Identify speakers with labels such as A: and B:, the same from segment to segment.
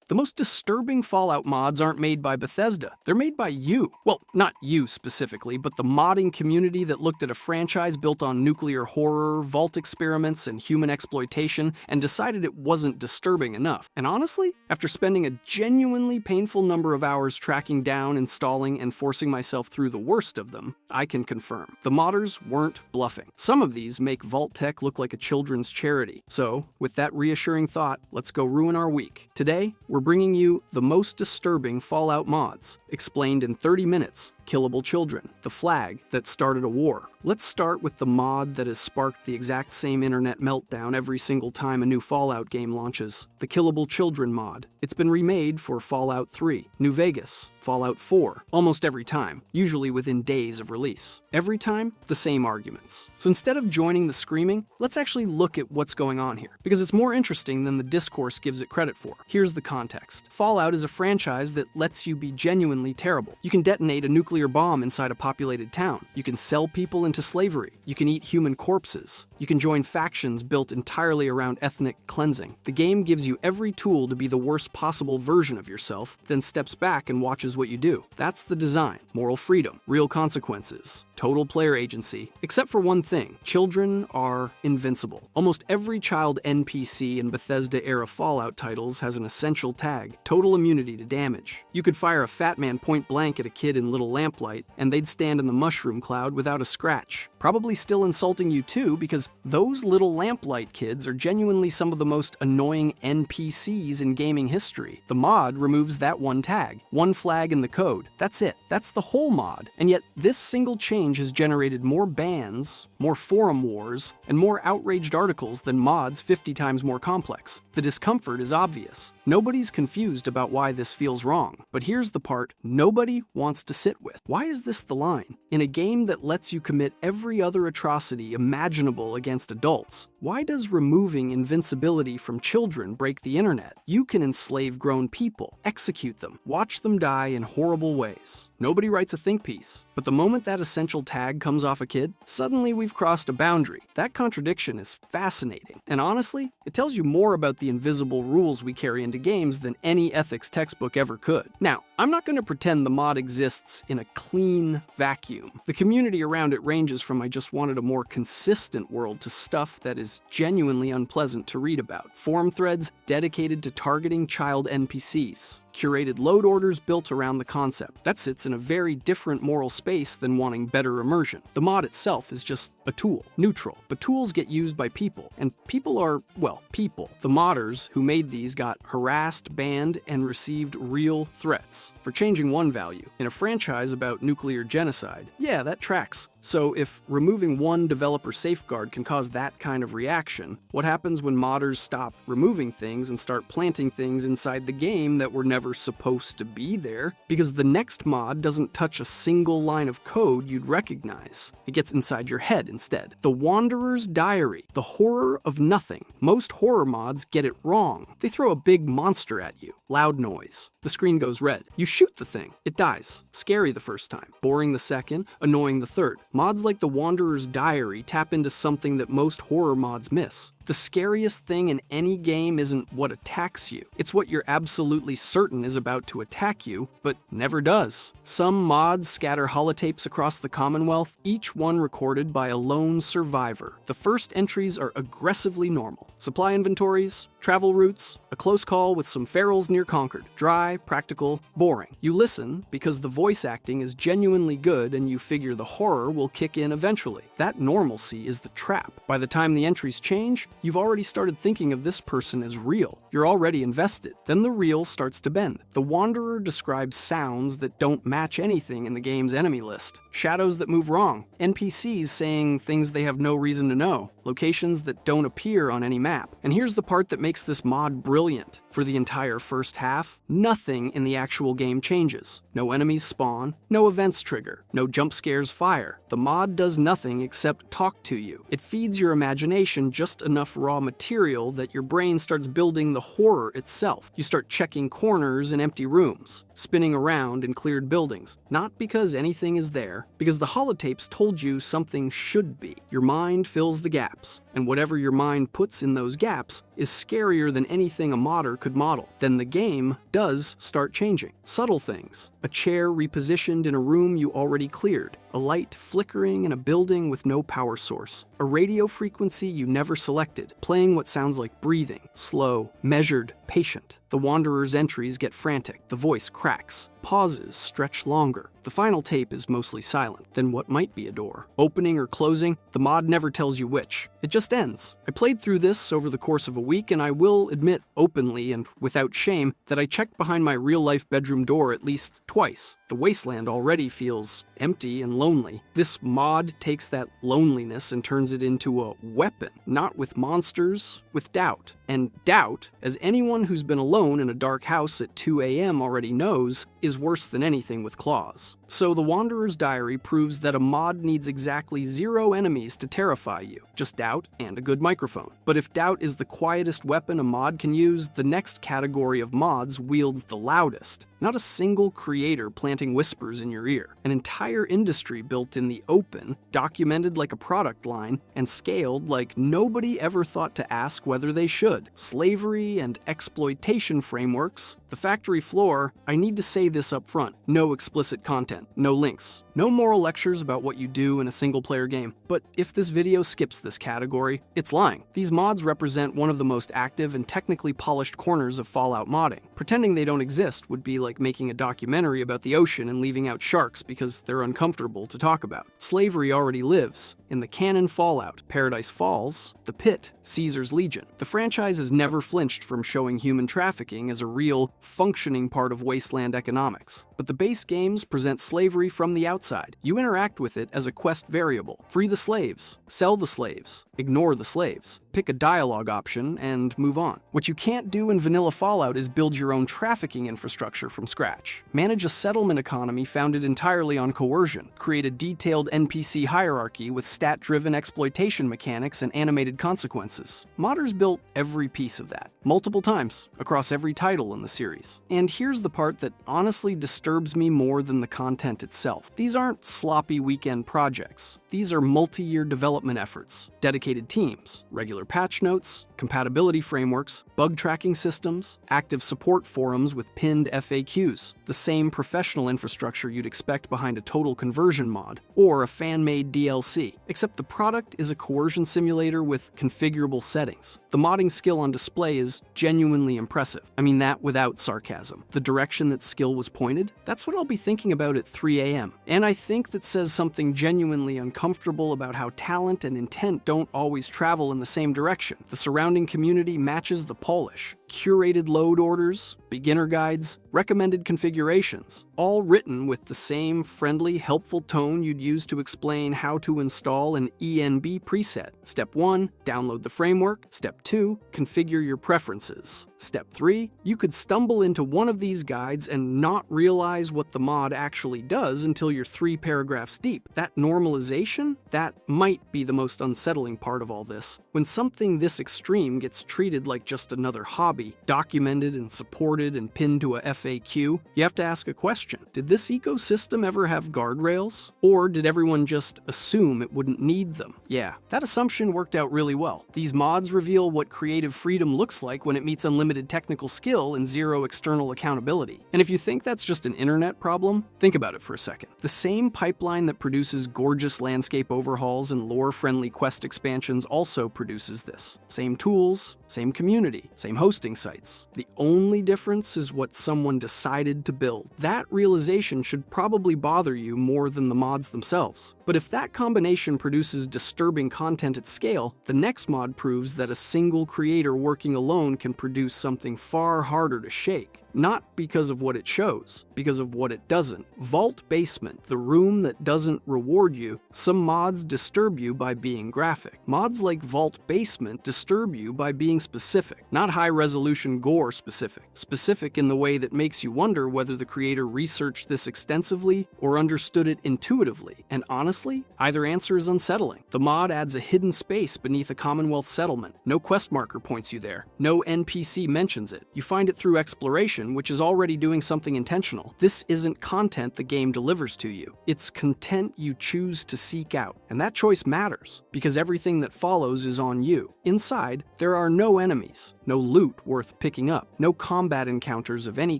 A: The most disturbing Fallout mods aren't made by Bethesda, they're made by you. Well, not you specifically, but the modding community that looked at a franchise built on nuclear horror, vault experiments, and human exploitation and decided it wasn't disturbing enough. And honestly, after spending a genuinely painful number of hours tracking down, installing, and forcing myself through the worst of them, I can confirm. The modders weren't bluffing. Some of these make Vault-Tec look like a children's charity. So, with that reassuring thought, let's go ruin our week. Today, we're bringing you the most disturbing Fallout mods, explained in 30 minutes. Killable children, the flag that started a war. Let's start with the mod that has sparked the exact same internet meltdown every single time a new Fallout game launches. The Killable Children mod. It's been remade for Fallout 3, New Vegas, Fallout 4, almost every time, usually within days of release. Every time, the same arguments. So instead of joining the screaming, let's actually look at what's going on here, because it's more interesting than the discourse gives it credit for. Here's the context. Fallout is a franchise that lets you be genuinely terrible. You can detonate a nuclear bomb inside a populated town. You can sell people into slavery. You can eat human corpses. You can join factions built entirely around ethnic cleansing. The game gives you every tool to be the worst possible version of yourself, then steps back and watches what you do. That's the design. Moral freedom, real consequences, total player agency. Except for one thing, children are invincible. Almost every child NPC in Bethesda-era Fallout titles has an essential tag, total immunity to damage. You could fire a fat man point blank at a kid in Little Lamplight, and they'd stand in the mushroom cloud without a scratch. Probably still insulting you too, because those Little Lamplight kids are genuinely some of the most annoying NPCs in gaming history. The mod removes that one tag, one flag in the code. That's it. That's the whole mod. And yet, this single change has generated more bans, more forum wars, and more outraged articles than mods 50 times more complex. The discomfort is obvious. Nobody's confused about why this feels wrong. But here's the part nobody wants to sit with. Why is this the line? In a game that lets you commit every other atrocity imaginable against adults, why does removing invincibility from children break the internet? You can enslave grown people, execute them, watch them die in horrible ways. Nobody writes a think piece. But the moment that essential tag comes off a kid, suddenly we've crossed a boundary. That contradiction is fascinating. And honestly, it tells you more about the invisible rules we carry into games than any ethics textbook ever could. Now, I'm not going to pretend the mod exists in a clean vacuum. The community around it ranges from I just wanted a more consistent world to stuff that is genuinely unpleasant to read about. Forum threads dedicated to targeting child NPCs. Curated load orders built around the concept. That sits in a very different moral space than wanting better immersion. The mod itself is just a tool, neutral, but tools get used by people, and people are, well, people. The modders who made these got harassed, banned, and received real threats for changing one value. In a franchise about nuclear genocide, yeah, that tracks. So if removing one developer safeguard can cause that kind of reaction, what happens when modders stop removing things and start planting things inside the game that were never supposed to be there? Because the next mod doesn't touch a single line of code you'd recognize. It gets inside your head instead. The Wanderer's Diary, the horror of nothing. Most horror mods get it wrong. They throw a big monster at you. Loud noise. The screen goes red. You shoot the thing. It dies. Scary the first time. Boring the second. Annoying the third. Mods like The Wanderer's Diary tap into something that most horror mods miss. The scariest thing in any game isn't what attacks you. It's what you're absolutely certain is about to attack you, but never does. Some mods scatter holotapes across the Commonwealth, each one recorded by a lone survivor. The first entries are aggressively normal. Supply inventories, travel routes, a close call with some ferals near Concord. Dry, practical, boring. You listen because the voice acting is genuinely good and you figure the horror will kick in eventually. That normalcy is the trap. By the time the entries change, you've already started thinking of this person as real. You're already invested. Then the reel starts to bend. The Wanderer describes sounds that don't match anything in the game's enemy list. Shadows that move wrong. NPCs saying things they have no reason to know. Locations that don't appear on any map. And here's the part that makes this mod brilliant. For the entire first half, nothing in the actual game changes. No enemies spawn, no events trigger, no jump scares fire. The mod does nothing except talk to you. It feeds your imagination just enough raw material that your brain starts building the horror itself. You start checking corners in empty rooms, spinning around in cleared buildings. Not because anything is there, because the holotapes told you something should be. Your mind fills the gaps, and whatever your mind puts in those gaps is scary scarier than anything a modder could model. Then the game does start changing. Subtle things. A chair repositioned in a room you already cleared. A light flickering in a building with no power source. A radio frequency you never selected, playing what sounds like breathing, slow, measured, patient. The Wanderer's entries get frantic. The voice cracks. Pauses stretch longer. The final tape is mostly silent. Then what might be a door? Opening or closing? The mod never tells you which. It just ends. I played through this over the course of a week, and I will admit openly and without shame that I checked behind my real-life bedroom door at least twice. The wasteland already feels empty and lonely. This mod takes that loneliness and turns it into a weapon, not with monsters, with doubt. And doubt, as anyone who's been alone in a dark house at 2 a.m. already knows, is worse than anything with claws. So the Wanderer's Diary proves that a mod needs exactly 0 enemies to terrify you, just doubt and a good microphone. But if doubt is the quietest weapon a mod can use, the next category of mods wields the loudest. Not a single creator planting whispers in your ear. An entire industry built in the open, documented like a product line, and scaled like nobody ever thought to ask whether they should. Slavery and exploitation frameworks. The factory floor, I need to say this up front, no explicit content, no links, no moral lectures about what you do in a single-player game. But if this video skips this category, it's lying. These mods represent one of the most active and technically polished corners of Fallout modding. Pretending they don't exist would be like making a documentary about the ocean and leaving out sharks because they're uncomfortable to talk about. Slavery already lives. In the canon Fallout, Paradise Falls, The Pit, Caesar's Legion. The franchise has never flinched from showing human trafficking as a real, functioning part of wasteland economics. But the base games present slavery from the outside. You interact with it as a quest variable. Free the slaves, sell the slaves, ignore the slaves, pick a dialogue option, and move on. What you can't do in vanilla Fallout is build your own trafficking infrastructure from scratch. Manage a settlement economy founded entirely on coercion. Create a detailed NPC hierarchy with stat-driven exploitation mechanics and animated consequences. Modders built every piece of that, multiple times, across every title in the series. And here's the part that honestly disturbs me more than the content itself. These aren't sloppy weekend projects. These are multi-year development efforts, dedicated teams, regular patch notes, compatibility frameworks, bug tracking systems, active support forums with pinned FAQs, the same professional infrastructure you'd expect behind a total conversion mod, or a fan-made DLC, except the product is a coercion simulator with configurable settings. The modding skill on display is genuinely impressive. I mean that without sarcasm. The direction that skill was pointed, that's what I'll be thinking about at 3 a.m. And I think that says something genuinely uncomfortable about how talent and intent don't always travel in the same direction. The surrounding community matches the polish. Curated load orders, beginner guides, recommended configurations, all written with the same friendly, helpful tone you'd use to explain how to install an ENB preset. Step 1, download the framework. Step 2, configure your preferences. Step 3, you could stumble into one of these guides and not realize what the mod actually does until you're 3 paragraphs deep. That normalization, that might be the most unsettling part of all this. When something this extreme gets treated like just another hobby, documented and supported and pinned to a FAQ, you have to ask a question. Did this ecosystem ever have guardrails? Or did everyone just assume it wouldn't need them? Yeah, that assumption worked out really well. These mods reveal what creative freedom looks like when it meets unlimited technical skill and 0 external accountability. And if you think that's just an internet problem, think about it for a second. The same pipeline that produces gorgeous landscape overhauls and lore-friendly quest expansions also produces this. Same tools, same community, same hosting sites. The only difference is what someone decided to build. That realization should probably bother you more than the mods themselves. But if that combination produces disturbing content at scale, the next mod proves that a single creator working alone can produce something far harder to shake. Not because of what it shows, because of what it doesn't. Vault Basement, the room that doesn't reward you. Some mods disturb you by being graphic. Mods like Vault Basement disturb you by being specific, not high-resolution gore specific. Specific in the way that makes you wonder whether the creator researched this extensively or understood it intuitively. And honestly, either answer is unsettling. The mod adds a hidden space beneath a Commonwealth settlement. No quest marker points you there. No NPC mentions it. You find it through exploration, section, which is already doing something intentional. This isn't content the game delivers to you. It's content you choose to seek out. And that choice matters, because everything that follows is on you. Inside, there are no enemies, no loot worth picking up, no combat encounters of any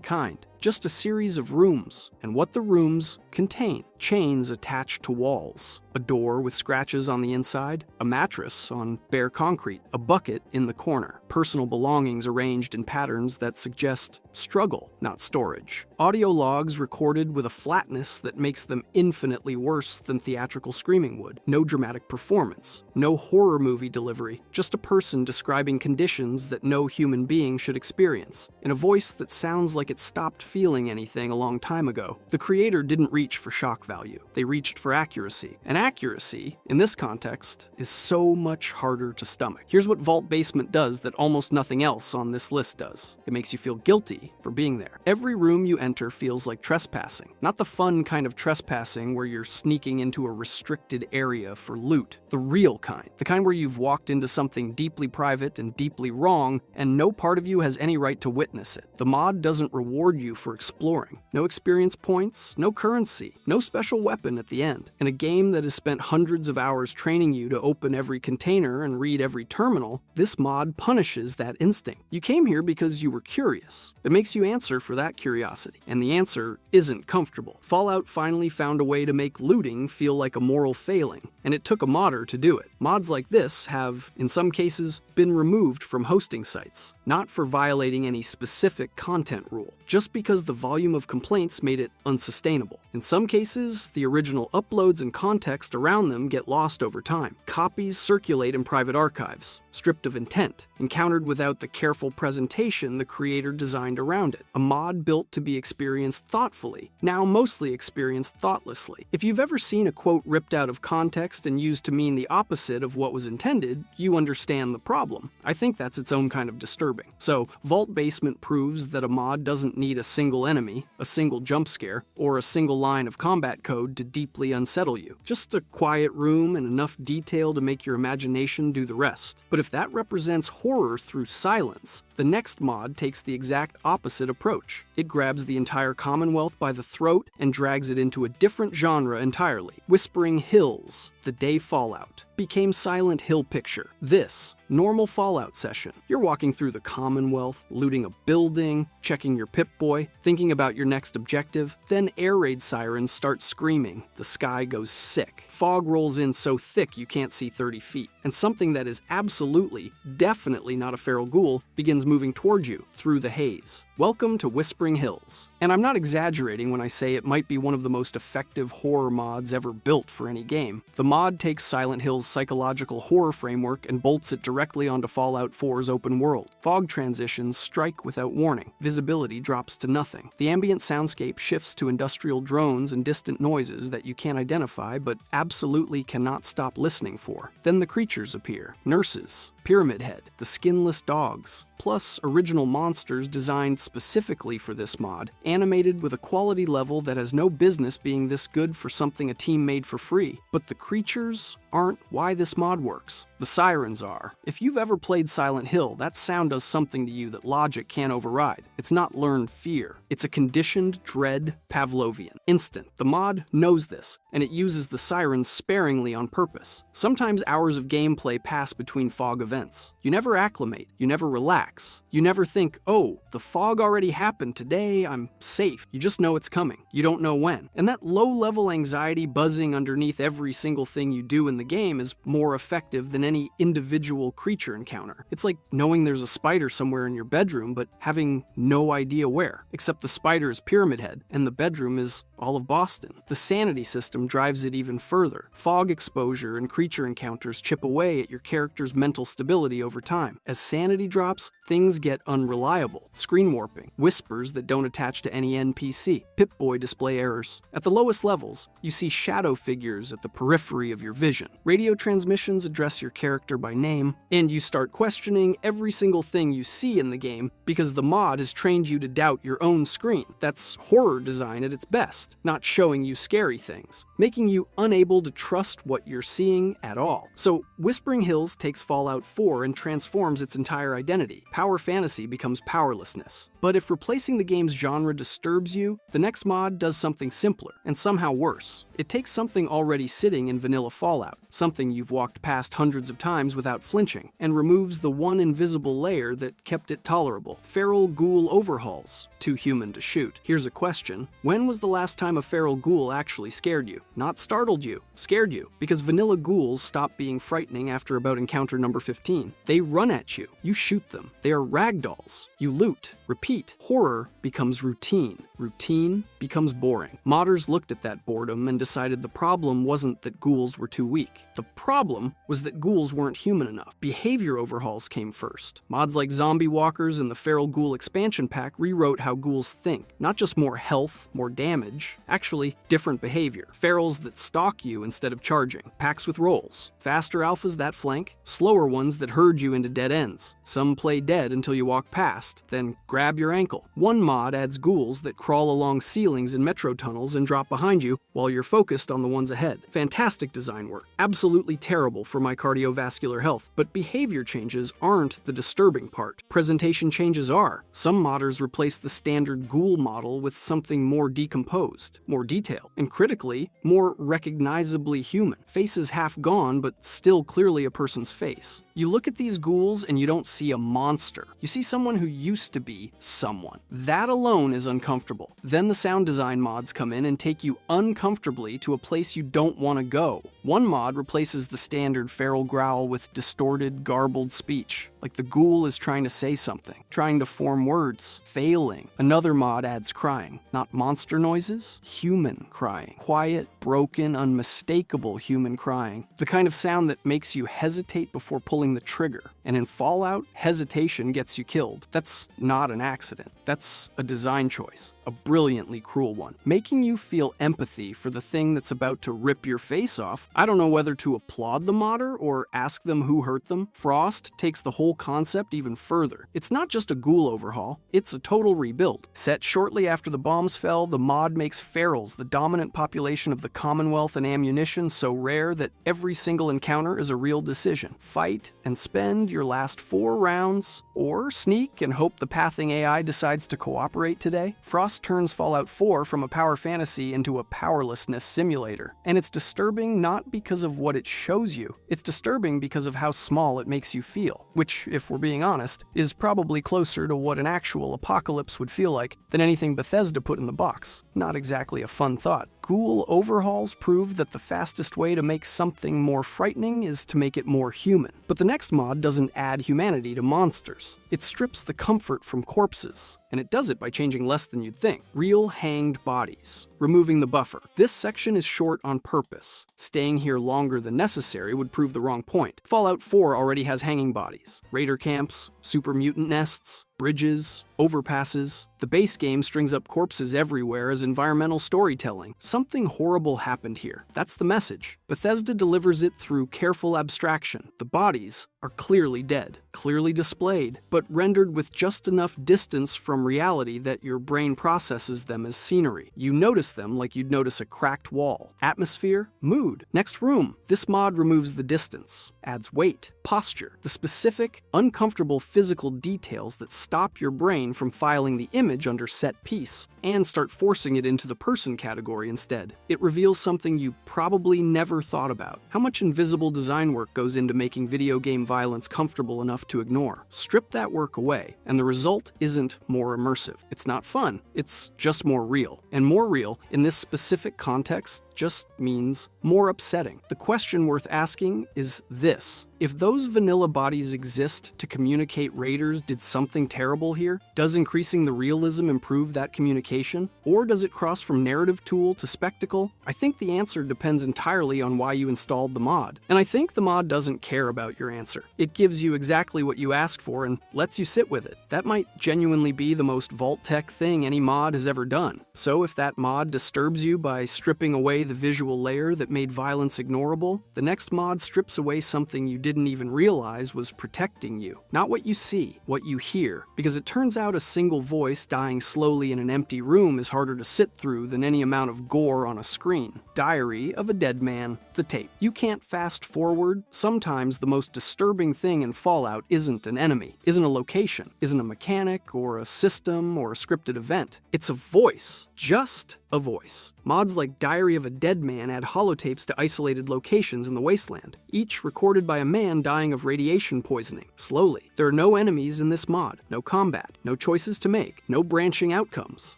A: kind. Just a series of rooms, and what the rooms contain. Chains attached to walls, a door with scratches on the inside, a mattress on bare concrete, a bucket in the corner, personal belongings arranged in patterns that suggest struggle, not storage. Audio logs recorded with a flatness that makes them infinitely worse than theatrical screaming would. No dramatic performance, no horror movie delivery, just a person describing conditions that no human being should experience, in a voice that sounds like it stopped feeling anything a long time ago. The creator didn't reach for shock value. They reached for accuracy. And accuracy, in this context, is so much harder to stomach. Here's what Vault Basement does that almost nothing else on this list does. It makes you feel guilty for being there. Every room you enter feels like trespassing. Not the fun kind of trespassing where you're sneaking into a restricted area for loot. The real kind. The kind where you've walked into something deeply private and deeply wrong, and no part of you has any right to witness it. The mod doesn't reward you for exploring. No experience points, no currency, no special weapon at the end. In a game that has spent hundreds of hours training you to open every container and read every terminal, this mod punishes that instinct. You came here because you were curious. It makes you answer for that curiosity, and the answer isn't comfortable. Fallout finally found a way to make looting feel like a moral failing, and it took a modder to do it. Mods like this have, in some cases, been removed from hosting sites, not for violating any specific content rule, just because the volume of complaints made it unsustainable. In some cases, the original uploads and context around them get lost over time. Copies circulate in private archives, stripped of intent, encountered without the careful presentation the creator designed around it. A mod built to be experienced thoughtfully, now mostly experienced thoughtlessly. If you've ever seen a quote ripped out of context and used to mean the opposite of what was intended, you understand the problem. I think that's its own kind of disturbing. So, Vault Basement proves that a mod doesn't need a single enemy, a single jump scare, or a single line of combat code to deeply unsettle you. Just a quiet room and enough detail to make your imagination do the rest. But if that represents horror through silence, the next mod takes the exact opposite approach. It grabs the entire Commonwealth by the throat and drags it into a different genre entirely. Whispering Hills, the day Fallout, became Silent Hill Picture. This, normal Fallout session. You're walking through the Commonwealth, looting a building, checking your Pip-Boy, thinking about your next objective, then air raid sirens start screaming. The sky goes sick. Fog rolls in so thick you can't see 30 feet, and something that is absolutely, definitely not a feral ghoul begins moving toward you through the haze. Welcome to Whispering Hills. And I'm not exaggerating when I say it might be one of the most effective horror mods ever built for any game. The mod takes Silent Hill's psychological horror framework and bolts it directly onto Fallout 4's open world. Fog transitions strike without warning. Visibility drops to nothing. The ambient soundscape shifts to industrial drones and distant noises that you can't identify but absolutely cannot stop listening for. Then the creatures appear. Nurses, Pyramid Head, the skinless dogs, plus original monsters designed specifically for this mod, animated with a quality level that has no business being this good for something a team made for free. But the creatures aren't why this mod works. The sirens are. If you've ever played Silent Hill, that sound does something to you that logic can't override. It's not learned fear. It's a conditioned dread Pavlovian. Instant. The mod knows this, and it uses the sirens sparingly on purpose. Sometimes hours of gameplay pass between fog events. You never acclimate. You never relax. You never think, oh, the fog already happened today, I'm safe. You just know it's coming. You don't know when. And that low-level anxiety buzzing underneath every single thing you do in the game is more effective than any individual creature encounter. It's like knowing there's a spider somewhere in your bedroom, but having no idea where. Except the spider is Pyramid Head, and the bedroom is all of Boston. The sanity system drives it even further. Fog exposure and creature encounters chip away at your character's mental stability over time. As sanity drops, things get unreliable. Screen warping, whispers that don't attach to any NPC, Pip-Boy display errors. At the lowest levels, you see shadow figures at the periphery of your vision. Radio transmissions address your character by name, and you start questioning every single thing you see in the game because the mod has trained you to doubt your own screen. That's horror design at its best, not showing you scary things, making you unable to trust what you're seeing at all. So, Whispering Hills takes Fallout 4 and transforms its entire identity. Power fantasy becomes powerlessness. But if replacing the game's genre disturbs you, the next mod does something simpler, and somehow worse. It takes something already sitting in vanilla Fallout, something you've walked past hundreds of times without flinching, and removes the one invisible layer that kept it tolerable. Feral ghoul overhauls. Too human to shoot. Here's a question. When was the last time a feral ghoul actually scared you? Not startled you, scared you. Because vanilla ghouls stop being frightening after about encounter number 15. They run at you. You shoot them. They are ragdolls. You loot. Repeat. Horror becomes routine. Routine becomes boring. Modders looked at that boredom and decided the problem wasn't that ghouls were too weak. The problem was that ghouls weren't human enough. Behavior overhauls came first. Mods like Zombie Walkers and the Feral Ghoul expansion pack rewrote how ghouls think. Not just more health, more damage, actually different behavior. Ferals that stalk you instead of charging. Packs with rolls. Faster alphas that flank, slower ones that herd you into dead ends. Some play dead until you walk past, then grab your ankle. One mod adds ghouls that crawl along ceilings in metro tunnels and drop behind you while you're focused on the ones ahead. Fantastic design work. Absolutely terrible for my cardiovascular health, but behavior changes aren't the disturbing part. Presentation changes are. Some modders replace the standard ghoul model with something more decomposed, more detailed, and critically, more recognizably human. Face is half gone, but still clearly a person's face. You look at these ghouls and you don't see a monster. You see someone who used to be someone. That alone is uncomfortable. Then the sound design mods come in and take you uncomfortably to a place you don't want to go. One mod replaces the standard feral growl with distorted, garbled speech, like the ghoul is trying to say something, trying to form words, failing. Another mod adds crying. Not monster noises, human crying. Quiet, broken, unmistakable human crying. The kind of sound that makes you hesitate before pulling the trigger. And in Fallout, hesitation gets you killed. That's not an accident. That's a design choice. A brilliantly cruel one. Making you feel empathy for the thing that's about to rip your face off. I don't know whether to applaud the modder or ask them who hurt them. Frost takes the whole concept even further. It's not just a ghoul overhaul, it's a total rebuild. Set shortly after the bombs fell, the mod makes ferals the dominant population of the Commonwealth and ammunition so rare that every single encounter is a real decision. Fight and spend your last 4 rounds, or sneak and hope the pathing AI decides to cooperate today. Frost turns Fallout 4 from a power fantasy into a powerlessness simulator. And it's disturbing not because of what it shows you, it's disturbing because of how small it makes you feel. Which, if we're being honest, is probably closer to what an actual apocalypse would feel like than anything Bethesda put in the box. Not exactly a fun thought. Ghoul overhauls prove that the fastest way to make something more frightening is to make it more human. But the next mod doesn't add humanity to monsters. It strips the comfort from corpses, and it does it by changing less than you'd think. Real hanged bodies. Removing the buffer. This section is short on purpose. Staying here longer than necessary would prove the wrong point. Fallout 4 already has hanging bodies, raider camps, super mutant nests, bridges, overpasses. The base game strings up corpses everywhere as environmental storytelling. Something horrible happened here. That's the message. Bethesda delivers it through careful abstraction. The bodies are clearly dead, clearly displayed, but rendered with just enough distance from reality that your brain processes them as scenery. You notice them like you'd notice a cracked wall. Atmosphere, mood, next room. This mod removes the distance, adds weight, posture, the specific, uncomfortable physical details that stop your brain from filing the image under set piece and start forcing it into the person category instead. It reveals something you probably never thought about. How much invisible design work goes into making video game violence comfortable enough to ignore? Strip that work away, and the result isn't more immersive. It's not fun, it's just more real. And more real, in this specific context, just means more upsetting. The question worth asking is this. If those vanilla bodies exist to communicate raiders did something terrible here, does increasing the realism improve that communication? Or does it cross from narrative tool to spectacle? I think the answer depends entirely on why you installed the mod. And I think the mod doesn't care about your answer. It gives you exactly what you asked for and lets you sit with it. That might genuinely be the most Vault-Tec thing any mod has ever done. So if that mod disturbs you by stripping away the visual layer that made violence ignorable, the next mod strips away something you didn't even realize was protecting you. Not what you see, what you hear. Because it turns out a single voice dying slowly in an empty room is harder to sit through than any amount of gore on a screen. Diary of a Dead Man, the tape. You can't fast forward. Sometimes the most disturbing thing in Fallout isn't an enemy, isn't a location, isn't a mechanic or a system or a scripted event. It's a voice. Just a voice. Mods like Diary of a Dead Man add holotapes to isolated locations in the wasteland, each recorded by a man dying of radiation poisoning, slowly. There are no enemies in this mod, no combat, no choices to make, no branching outcomes.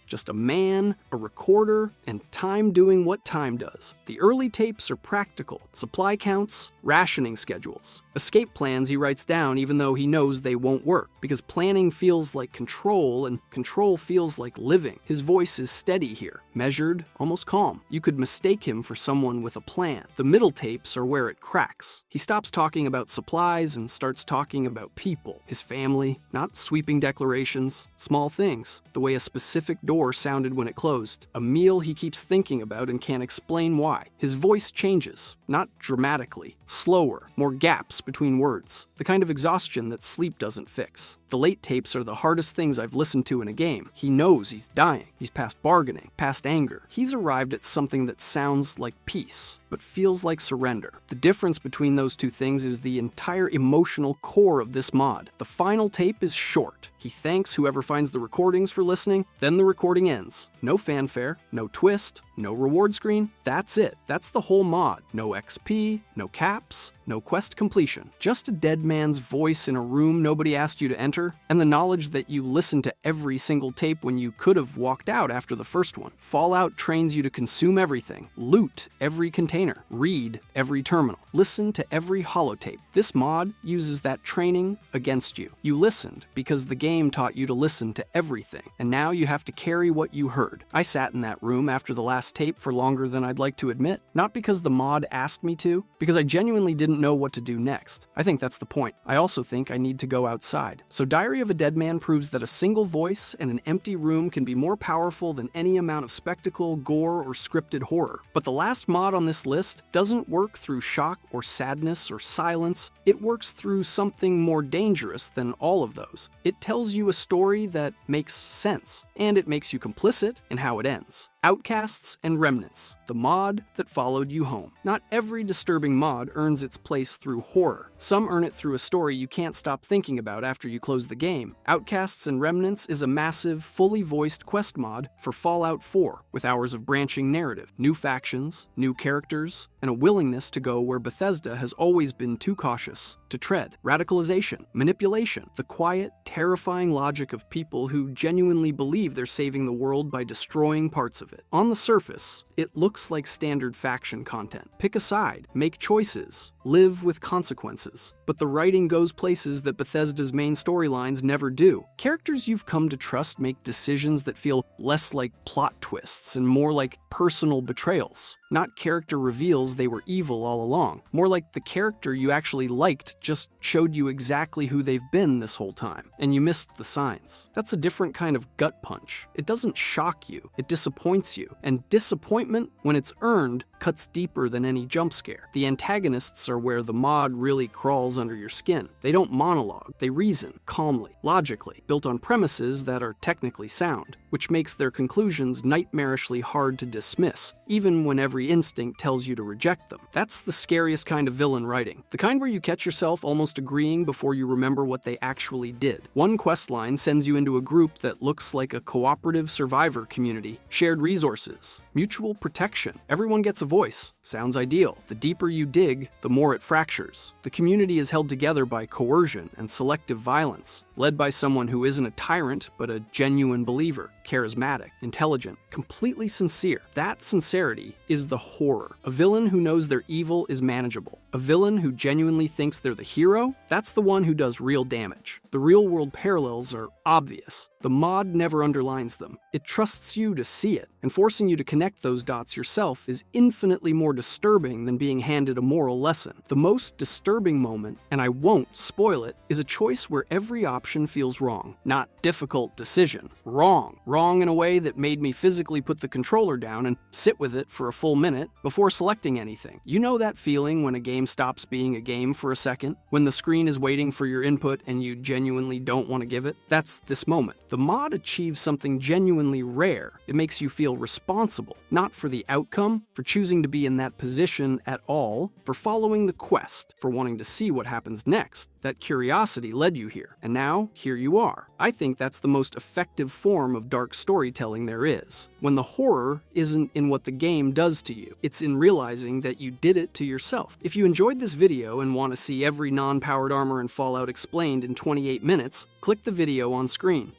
A: Just a man, a recorder, and time doing what time does. The early tapes are practical. Supply counts, rationing schedules, escape plans he writes down even though he knows they won't work, because planning feels like control and control feels like living. His voice is steady here, measured, almost calm. You could mistake him for someone with a plan. The middle tapes are where it cracks. He stops talking about supplies and starts talking about people. His family, not sweeping declarations, small things. The way a specific door sounded when it closed. A meal he keeps thinking about and can't explain why. His voice changes, not dramatically, slower, more gaps between words. The kind of exhaustion that sleep doesn't fix. The late tapes are the hardest things I've listened to in a game. He knows he's dying. He's past bargaining, past anger. He's arrived at something that sounds like peace, but feels like surrender. The difference between those two things is the entire emotional core of this mod. The final tape is short. He thanks whoever finds the recordings for listening, then the recording ends. No fanfare, no twist, no reward screen. That's it. That's the whole mod. No XP, no caps, no quest completion. Just a dead man's voice in a room nobody asked you to enter, and the knowledge that you listened to every single tape when you could have walked out after the first one. Fallout trains you to consume everything, loot every container, read every terminal, listen to every holotape. This mod uses that training against you. You listened because the game taught you to listen to everything, and now you have to carry what you heard. I sat in that room after the last tape for longer than I'd like to admit, not because the mod asked me to, because I genuinely didn't know what to do next. I think that's the point. I also think I need to go outside. So Diary of a Dead Man proves that a single voice and an empty room can be more powerful than any amount of spectacle, gore, or scripted horror. But the last mod on this list doesn't work through shock or sadness or silence. It works through something more dangerous than all of those. It tells you a story that makes sense, and it makes you complicit in how it ends. Outcasts and Remnants, the mod that followed you home. Not every disturbing mod earns its place through horror. Some earn it through a story you can't stop thinking about after you close the game. Outcasts and Remnants is a massive, fully voiced quest mod for Fallout 4, with hours of branching narrative, new factions, new characters, and a willingness to go where Bethesda has always been too cautious to tread. Radicalization, manipulation, the quiet, terrifying logic of people who genuinely believe they're saving the world by destroying parts of it. On the surface, it looks like standard faction content. Pick a side, make choices, live with consequences. But the writing goes places that Bethesda's main storylines never do. Characters you've come to trust make decisions that feel less like plot twists and more like personal betrayals. Not character reveals they were evil all along. More like the character you actually liked just showed you exactly who they've been this whole time, and you missed the signs. That's a different kind of gut punch. It doesn't shock you, it disappoints you. And disappointment, when it's earned, cuts deeper than any jump scare. The antagonists are where the mod really crawls under your skin. They don't monologue, they reason, calmly, logically, built on premises that are technically sound, which makes their conclusions nightmarishly hard to dismiss, even when every instinct tells you to reject them. That's the scariest kind of villain writing. The kind where you catch yourself almost agreeing before you remember what they actually did. One questline sends you into a group that looks like a cooperative survivor community. Shared resources, mutual protection. Everyone gets a voice. Sounds ideal. The deeper you dig, the more it fractures. The community is held together by coercion and selective violence, led by someone who isn't a tyrant, but a genuine believer. Charismatic, intelligent, completely sincere. That sincerity is the horror. A villain who knows their evil is manageable, A villain who genuinely thinks they're the hero? That's the one who does real damage. The real-world parallels are obvious. The mod never underlines them. It trusts you to see it, and forcing you to connect those dots yourself is infinitely more disturbing than being handed a moral lesson. The most disturbing moment, and I won't spoil it, is a choice where every option feels wrong. Not difficult decision. Wrong. Wrong in a way that made me physically put the controller down and sit with it for a full minute before selecting anything. You know that feeling when a game stops being a game for a second? When the screen is waiting for your input and you genuinely don't want to give it? That's this moment. The mod achieves something genuinely rare. It makes you feel responsible, not for the outcome, for choosing to be in that position at all, for following the quest, for wanting to see what happens next. That curiosity led you here, and now here you are. I think that's the most effective form of dark storytelling there is. When the horror isn't in what the game does to you, it's in realizing that you did it to yourself. If you enjoyed this video and want to see every non-powered armor in Fallout explained in 28 minutes, click the video on screen.